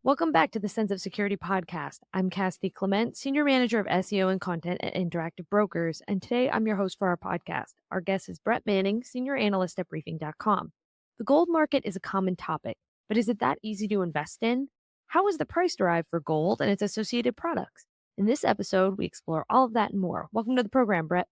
Welcome back to the Sense of Security podcast. I'm Cassidy Clement, Senior Manager of SEO and Content at Interactive Brokers, and today I'm your host for our podcast. Our guest is Brett Manning, Senior Analyst at Briefing.com. The gold market is a common topic, but is it that easy to invest in? How is the price derived for gold and its associated products? In this episode, we explore all of that and more. Welcome to the program, Brett.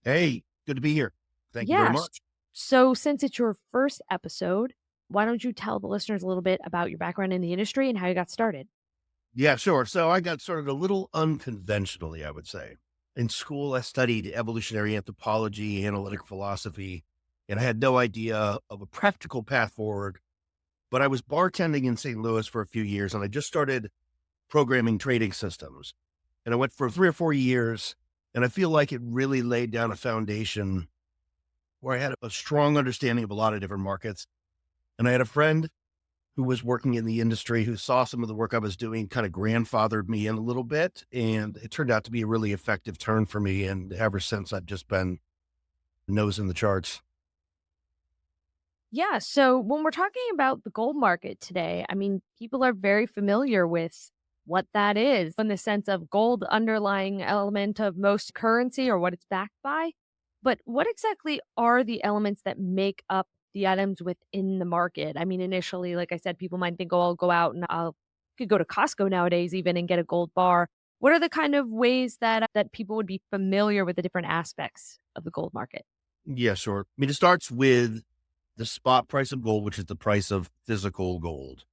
Hey, good to be here. Thank you very Yes. much. So, since it's your first episode, why don't you tell the listeners a little bit about your background in the industry and how you got started? Yeah, sure. So I got started a little unconventionally, I would say. In school, I studied evolutionary anthropology, analytic philosophy, and I had no idea of a practical path forward. But I was bartending in St. Louis for a few years, and I just started programming trading systems. And I went for 3 or 4 years, and I feel like it really laid down a foundation where I had a strong understanding of a lot of different markets. And I had a friend who was working in the industry who saw some of the work I was doing, kind of grandfathered me in a little bit. And it turned out to be a really effective turn for me. And ever since, I've just been nose in the charts. Yeah. So when we're talking about the gold market today, people are very familiar with what that is in the sense of gold underlying element of most currency or what it's backed by. But what exactly are the elements that make up the items within the market? Initially, like I said, people might think, oh, I'll go out and I'll could go to Costco nowadays even and get a gold bar. What are the kind of ways that people would be familiar with the different aspects of the gold market? Yeah, sure. I mean, it starts with the spot price of gold, which is the price of physical gold.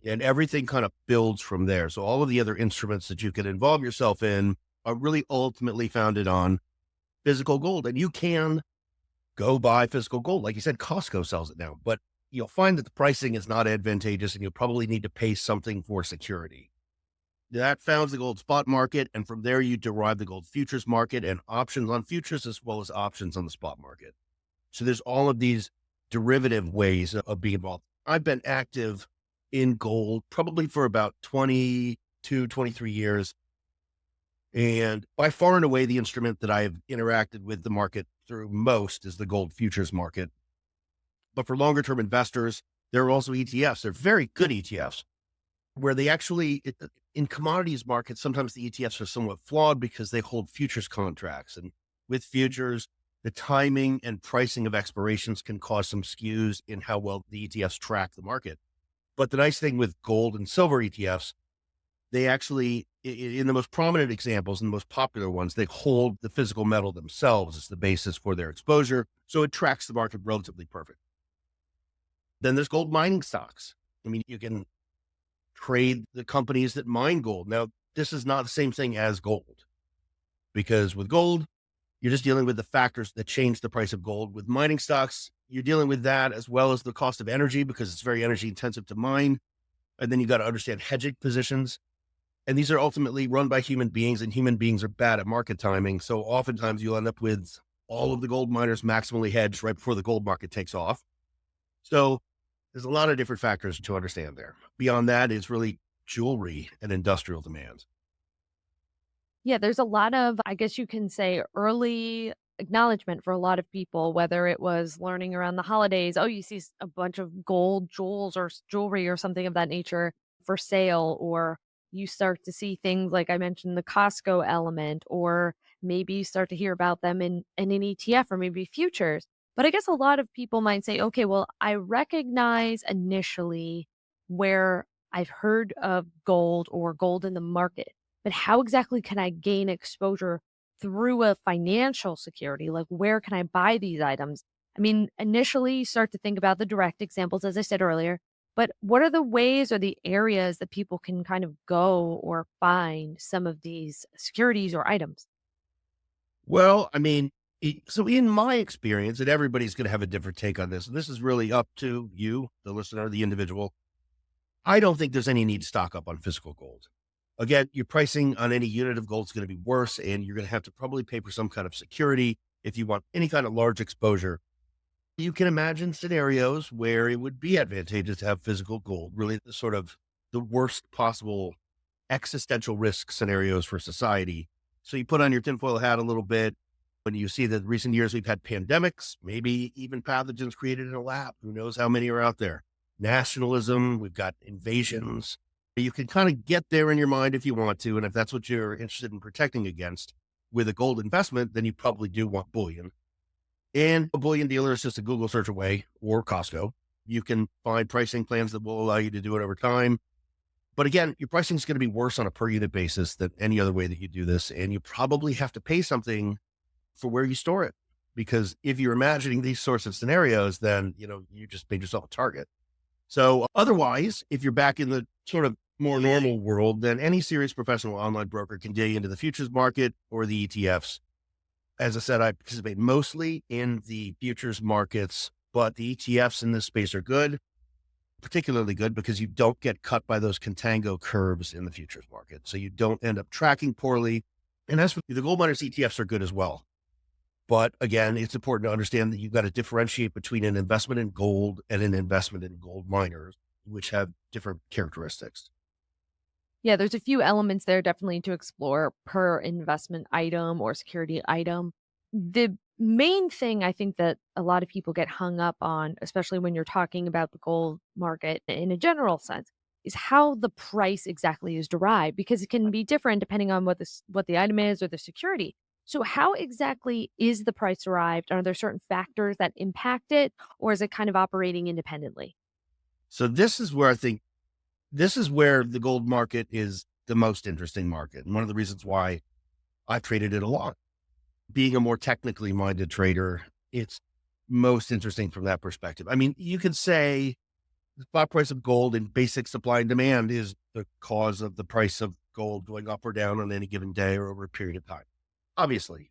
And everything kind of builds from there. So all of the other instruments that you can involve yourself in are really ultimately founded on physical gold. And you can go buy physical gold. Like you said, Costco sells it now, but you'll find that the pricing is not advantageous and you'll probably need to pay something for security. That founds the gold spot market. And from there, you derive the gold futures market and options on futures as well as options on the spot market. So there's all of these derivative ways of being involved. I've been active in gold probably for about 22, 23 years. And by far and away, the instrument that I have interacted with the market through most is the gold futures market. But for longer term investors, there are also ETFs. They're very good ETFs where they actually, in commodities markets, sometimes the ETFs are somewhat flawed because they hold futures contracts. And with futures, the timing and pricing of expirations can cause some skews in how well the ETFs track the market. But the nice thing with gold and silver ETFs, they actually, in the most prominent examples and the most popular ones, they hold the physical metal themselves as the basis for their exposure. So it tracks the market relatively perfect. Then there's gold mining stocks. I mean, you can trade the companies that mine gold. Now, this is not the same thing as gold because with gold, you're just dealing with the factors that change the price of gold. With mining stocks, you're dealing with that as well as the cost of energy because it's very energy intensive to mine. And then you got to understand hedging positions. And these are ultimately run by human beings, and human beings are bad at market timing. So oftentimes you'll end up with all of the gold miners maximally hedged right before the gold market takes off. So there's a lot of different factors to understand there. Beyond that is really jewelry and industrial demands. Yeah, there's a lot of, I guess you can say, early acknowledgement for a lot of people, whether it was learning around the holidays. Oh, you see a bunch of gold jewels or jewelry or something of that nature for sale, or you start to see things like I mentioned, the Costco element, or maybe you start to hear about them in an ETF or maybe futures. But I guess a lot of people might say, okay, well, I recognize initially where I've heard of gold or gold in the market, but how exactly can I gain exposure through a financial security? Like, where can I buy these items? Initially, you start to think about the direct examples, as I said earlier, but what are the ways or the areas that people can kind of go or find some of these securities or items? Well, I mean, so in my experience, and everybody's going to have a different take on this, and this is really up to you, the listener, the individual. I don't think there's any need to stock up on physical gold. Again, your pricing on any unit of gold is going to be worse, and you're going to have to probably pay for some kind of security if you want any kind of large exposure. You can imagine scenarios where it would be advantageous to have physical gold, really the sort of the worst possible existential risk scenarios for society. So you put on your tinfoil hat a little bit. When you see that in recent years we've had pandemics, maybe even pathogens created in a lab. Who knows how many are out there? nationalism, we've got invasions. You can kind of get there in your mind if you want to. And if that's what you're interested in protecting against with a gold investment, then you probably do want bullion. And a bullion dealer is just a Google search away, or Costco. You can find pricing plans that will allow you to do it over time. But again, your pricing is going to be worse on a per unit basis than any other way that you do this. And you probably have to pay something for where you store it. Because if you're imagining these sorts of scenarios, then, you just made yourself a target. So otherwise, if you're back in the sort of more normal world, then any serious professional online broker can dig into the futures market or the ETFs. As I said, I participate mostly in the futures markets, but the ETFs in this space are good, particularly good because you don't get cut by those contango curves in the futures market. So you don't end up tracking poorly. And as for the gold miners, ETFs are good as well. But again, it's important to understand that you've got to differentiate between an investment in gold and an investment in gold miners, which have different characteristics. Yeah, there's a few elements there definitely to explore per investment item or security item. The main thing I think that a lot of people get hung up on, especially when you're talking about the gold market in a general sense, is how the price exactly is derived because it can be different depending on what the item is or the security. So how exactly is the price derived? Are there certain factors that impact it or is it kind of operating independently? So this is where the gold market is the most interesting market. And one of the reasons why I've traded it a lot. Being a more technically minded trader, it's most interesting from that perspective. I mean, you could say the spot price of gold and basic supply and demand is the cause of the price of gold going up or down on any given day or over a period of time. Obviously,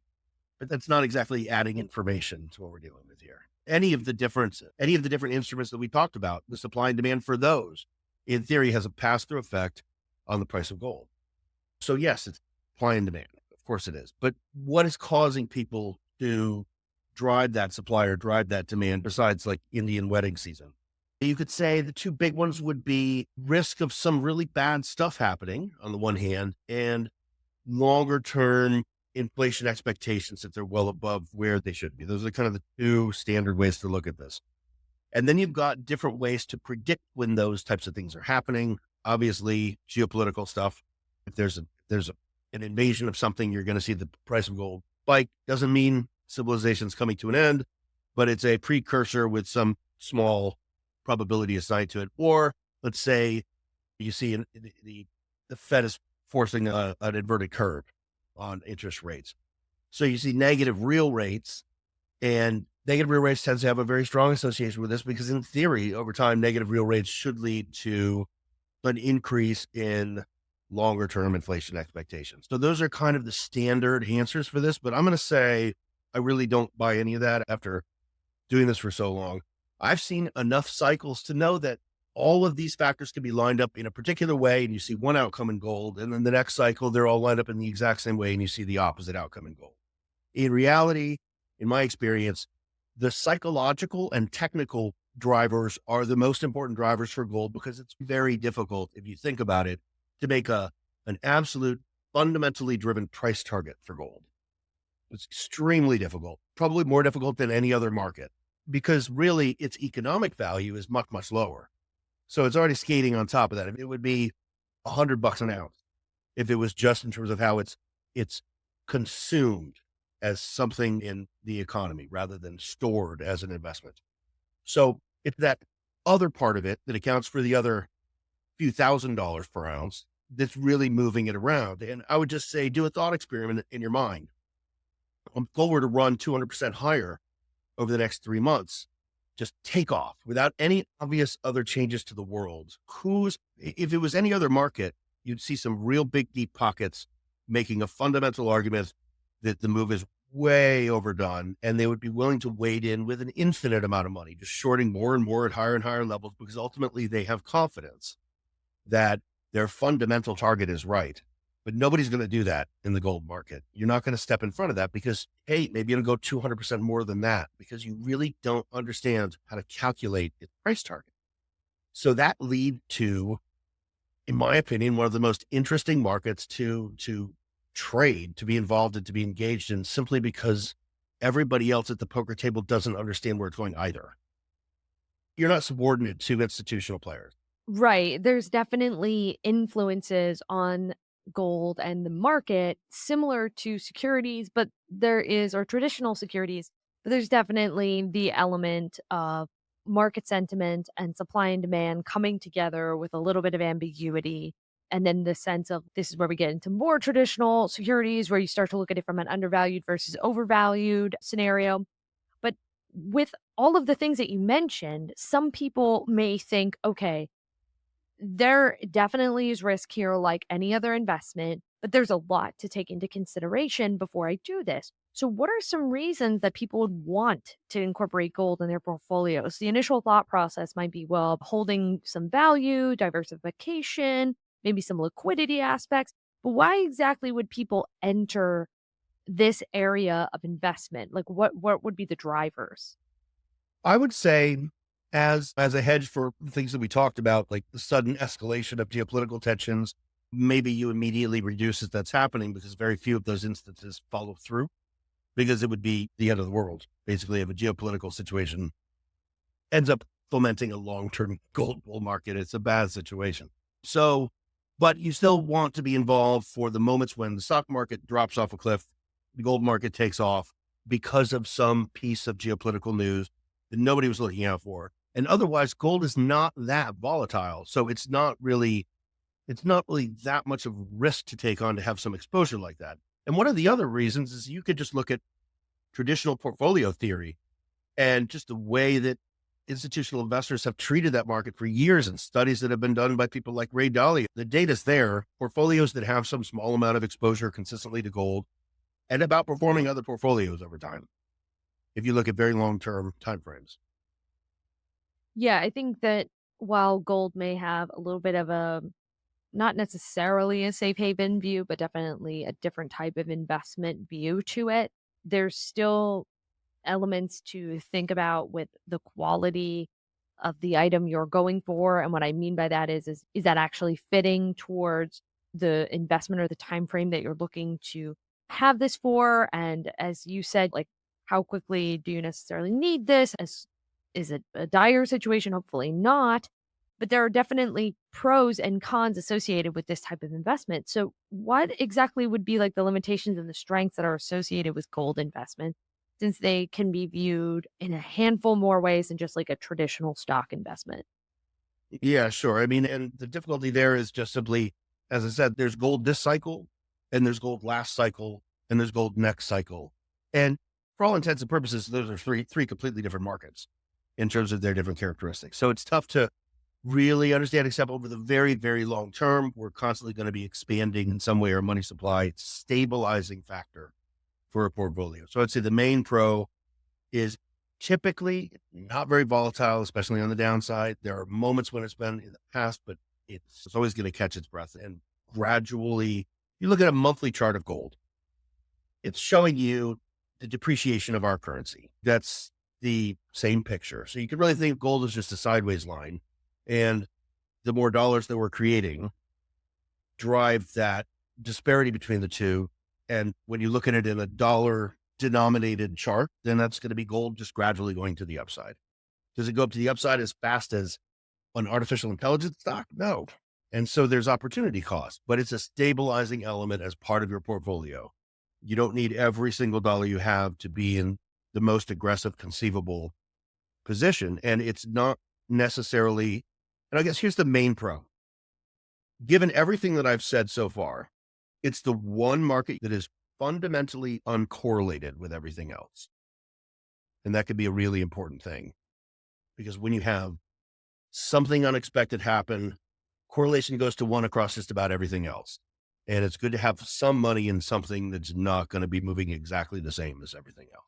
but that's not exactly adding information to what we're dealing with here. Any of the different instruments that we talked about, the supply and demand for those, in theory, has a pass-through effect on the price of gold. So yes, it's supply and demand. Of course it is. But what is causing people to drive that supply or drive that demand besides like Indian wedding season? You could say the two big ones would be risk of some really bad stuff happening on the one hand and longer term inflation expectations that they're well above where they should be. Those are kind of the two standard ways to look at this. And then you've got different ways to predict when those types of things are happening. Obviously, geopolitical stuff. If an invasion of something, you're going to see the price of gold spike. Doesn't mean civilization's coming to an end, but it's a precursor with some small probability assigned to it. Or let's say you see the Fed is forcing an inverted curve on interest rates. So you see negative real rates, and negative real rates tends to have a very strong association with this because in theory, over time, negative real rates should lead to an increase in longer term inflation expectations. So those are kind of the standard answers for this, but I'm going to say I really don't buy any of that after doing this for so long. I've seen enough cycles to know that all of these factors can be lined up in a particular way, and you see one outcome in gold, and then the next cycle, they're all lined up in the exact same way, and you see the opposite outcome in gold. In reality, in my experience, the psychological and technical drivers are the most important drivers for gold because it's very difficult, if you think about it, to make an absolute fundamentally driven price target for gold. It's extremely difficult, probably more difficult than any other market because really its economic value is much, much lower. So it's already skating on top of that. It would be $100 an ounce if it was just in terms of how it's consumed as something in the economy rather than stored as an investment. So it's that other part of it that accounts for the other few $1,000s per ounce that's really moving it around. And I would just say, do a thought experiment in your mind. If gold were to run 200% higher over the next 3 months, just take off without any obvious other changes to the world. If it was any other market, you'd see some real big deep pockets making a fundamental argument that the move is way overdone, and they would be willing to wade in with an infinite amount of money, just shorting more and more at higher and higher levels, because ultimately they have confidence that their fundamental target is right. But nobody's going to do that in the gold market. You're not going to step in front of that because, hey, maybe it'll go 200% more than that because you really don't understand how to calculate its price target. So that lead to, in my opinion, one of the most interesting markets to trade, to be involved in, to be engaged in, simply because everybody else at the poker table doesn't understand where it's going either. you're not subordinate to institutional players. Right. There's definitely influences on gold and the market similar to securities, but there is, or traditional securities, but there's definitely the element of market sentiment and supply and demand coming together with a little bit of ambiguity. And then the sense of this is where we get into more traditional securities, where you start to look at it from an undervalued versus overvalued scenario. But with all of the things that you mentioned, some people may think, okay, there definitely is risk here like any other investment, but there's a lot to take into consideration before I do this. So, what are some reasons that people would want to incorporate gold in their portfolios? The initial thought process might be, well, holding some value, diversification, maybe some liquidity aspects. But why exactly would people enter this area of investment? Like, what would be the drivers? I would say as a hedge for the things that we talked about, like the sudden escalation of geopolitical tensions, maybe you immediately reduce as that's happening because very few of those instances follow through because it would be the end of the world. Basically, if a geopolitical situation ends up fomenting a long-term gold bull market, it's a bad situation. So, but you still want to be involved for the moments when the stock market drops off a cliff, the gold market takes off because of some piece of geopolitical news that nobody was looking out for. And otherwise, gold is not that volatile. So it's not really that much of a risk to take on to have some exposure like that. And one of the other reasons is you could just look at traditional portfolio theory and just the way that institutional investors have treated that market for years and studies that have been done by people like Ray Dalio. The data's there. Portfolios that have some small amount of exposure consistently to gold and about performing other portfolios over time. If you look at very long-term timeframes. Yeah, I think that while gold may have a little bit of a not necessarily a safe haven view, but definitely a different type of investment view to it, there's still elements to think about with the quality of the item you're going for. And what I mean by that is that actually fitting towards the investment or the time frame that you're looking to have this for? And as you said, like how quickly do you necessarily need this? As is it a dire situation? Hopefully not. But there are definitely pros and cons associated with this type of investment. So what exactly would be like the limitations and the strengths that are associated with gold investment, since they can be viewed in a handful more ways than just like a traditional stock investment? Yeah, sure. I mean, and the difficulty there is just simply, as I said, there's gold this cycle, and there's gold last cycle, and there's gold next cycle. And for all intents and purposes, those are three completely different markets in terms of their different characteristics. So it's tough to really understand, except over the very, very long term, we're constantly going to be expanding in some way our money supply. It's a stabilizing factor for a portfolio. So I'd say the main pro is typically not very volatile, especially on the downside. There are moments when it's been in the past, but it's always going to catch its breath. And gradually, you look at a monthly chart of gold, it's showing you the depreciation of our currency. That's the same picture. So you can really think of gold as just a sideways line. And the more dollars that we're creating drive that disparity between the two. And when you look at it in a dollar denominated chart, then that's going to be gold just gradually going to the upside. Does it go up to the upside as fast as an artificial intelligence stock? No. And so there's opportunity cost, but it's a stabilizing element as part of your portfolio. You don't need every single dollar you have to be in the most aggressive conceivable position. And it's not necessarily, and I guess here's the main pro. Given everything that I've said so far, it's the one market that is fundamentally uncorrelated with everything else. And that could be a really important thing because when you have something unexpected happen, correlation goes to one across just about everything else. And it's good to have some money in something that's not going to be moving exactly the same as everything else.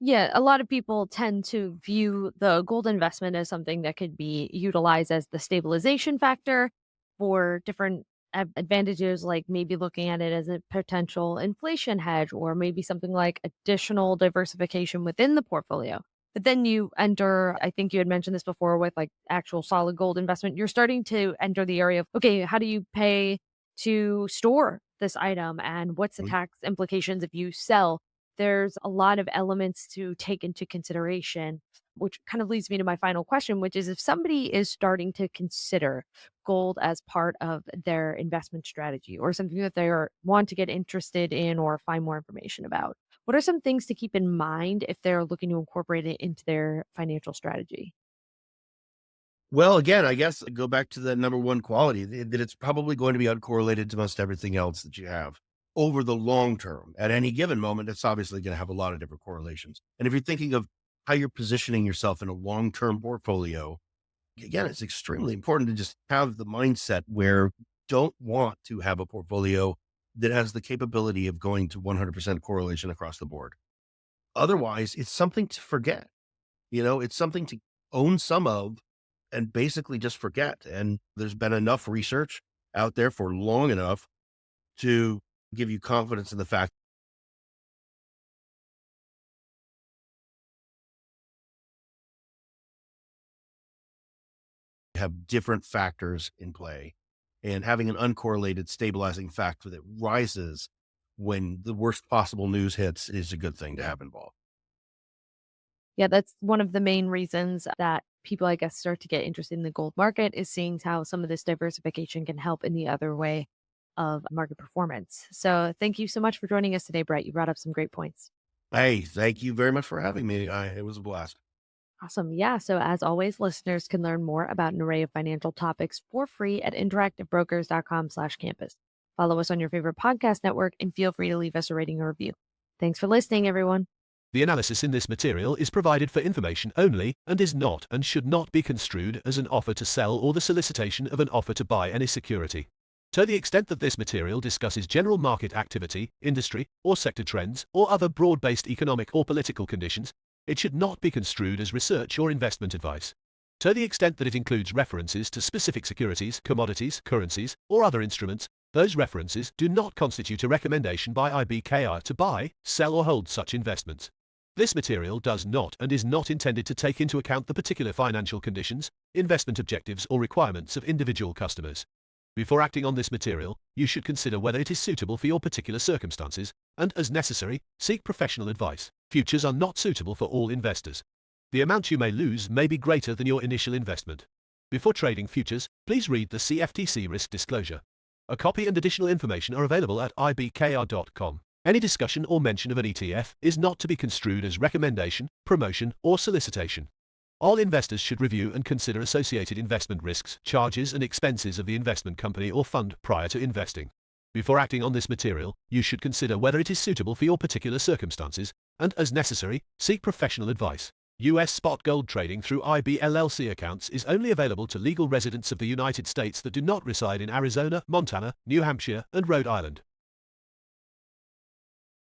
Yeah, a lot of people tend to view the gold investment as something that could be utilized as the stabilization factor for different advantages, like maybe looking at it as a potential inflation hedge or maybe something like additional diversification within the portfolio. But then you enter, I think you had mentioned this before with like actual solid gold investment, you're starting to enter the area of, okay, how do you pay to store this item and what's the Mm. tax implications if you sell? there's a lot of elements to take into consideration, which kind of leads me to my final question, which is if somebody is starting to consider gold as part of their investment strategy or something that they want to get interested in or find more information about, what are some things to keep in mind if they're looking to incorporate it into their financial strategy? Well, again, I guess go back to the number one quality that it's probably going to be uncorrelated to most everything else that you have over the long term. At any given moment, it's obviously going to have a lot of different correlations. And if you're thinking of how you're positioning yourself in a long term portfolio, again, it's extremely important to just have the mindset where you don't want to have a portfolio that has the capability of going to 100% correlation across the board. Otherwise, it's something to forget. It's something to own some of and basically just forget. And there's been enough research out there for long enough to give you confidence in the fact you have different factors in play, and having an uncorrelated stabilizing factor that rises when the worst possible news hits is a good thing to have involved. Yeah, that's one of the main reasons that people, I guess, start to get interested in the gold market is seeing how some of this diversification can help in the other way of market performance. So, thank you so much for joining us today, Brett. You brought up some great points. Hey, thank you very much for having me. It was a blast. Awesome. Yeah. So, as always, listeners can learn more about an array of financial topics for free at interactivebrokers.com/campus. Follow us on your favorite podcast network and feel free to leave us a rating or review. Thanks for listening, everyone. The analysis in this material is provided for information only and is not and should not be construed as an offer to sell or the solicitation of an offer to buy any security. To the extent that this material discusses general market activity, industry, or sector trends, or other broad-based economic or political conditions, it should not be construed as research or investment advice. To the extent that it includes references to specific securities, commodities, currencies, or other instruments, those references do not constitute a recommendation by IBKR to buy, sell, or hold such investments. This material does not and is not intended to take into account the particular financial conditions, investment objectives, or requirements of individual customers. Before acting on this material, you should consider whether it is suitable for your particular circumstances, and, as necessary, seek professional advice. Futures are not suitable for all investors. The amount you may lose may be greater than your initial investment. Before trading futures, please read the CFTC risk disclosure. A copy and additional information are available at ibkr.com. Any discussion or mention of an ETF is not to be construed as recommendation, promotion, or solicitation. All investors should review and consider associated investment risks, charges, and expenses of the investment company or fund prior to investing. Before acting on this material, you should consider whether it is suitable for your particular circumstances, and, as necessary, seek professional advice. U.S. spot gold trading through IB LLC accounts is only available to legal residents of the United States that do not reside in Arizona, Montana, New Hampshire, and Rhode Island.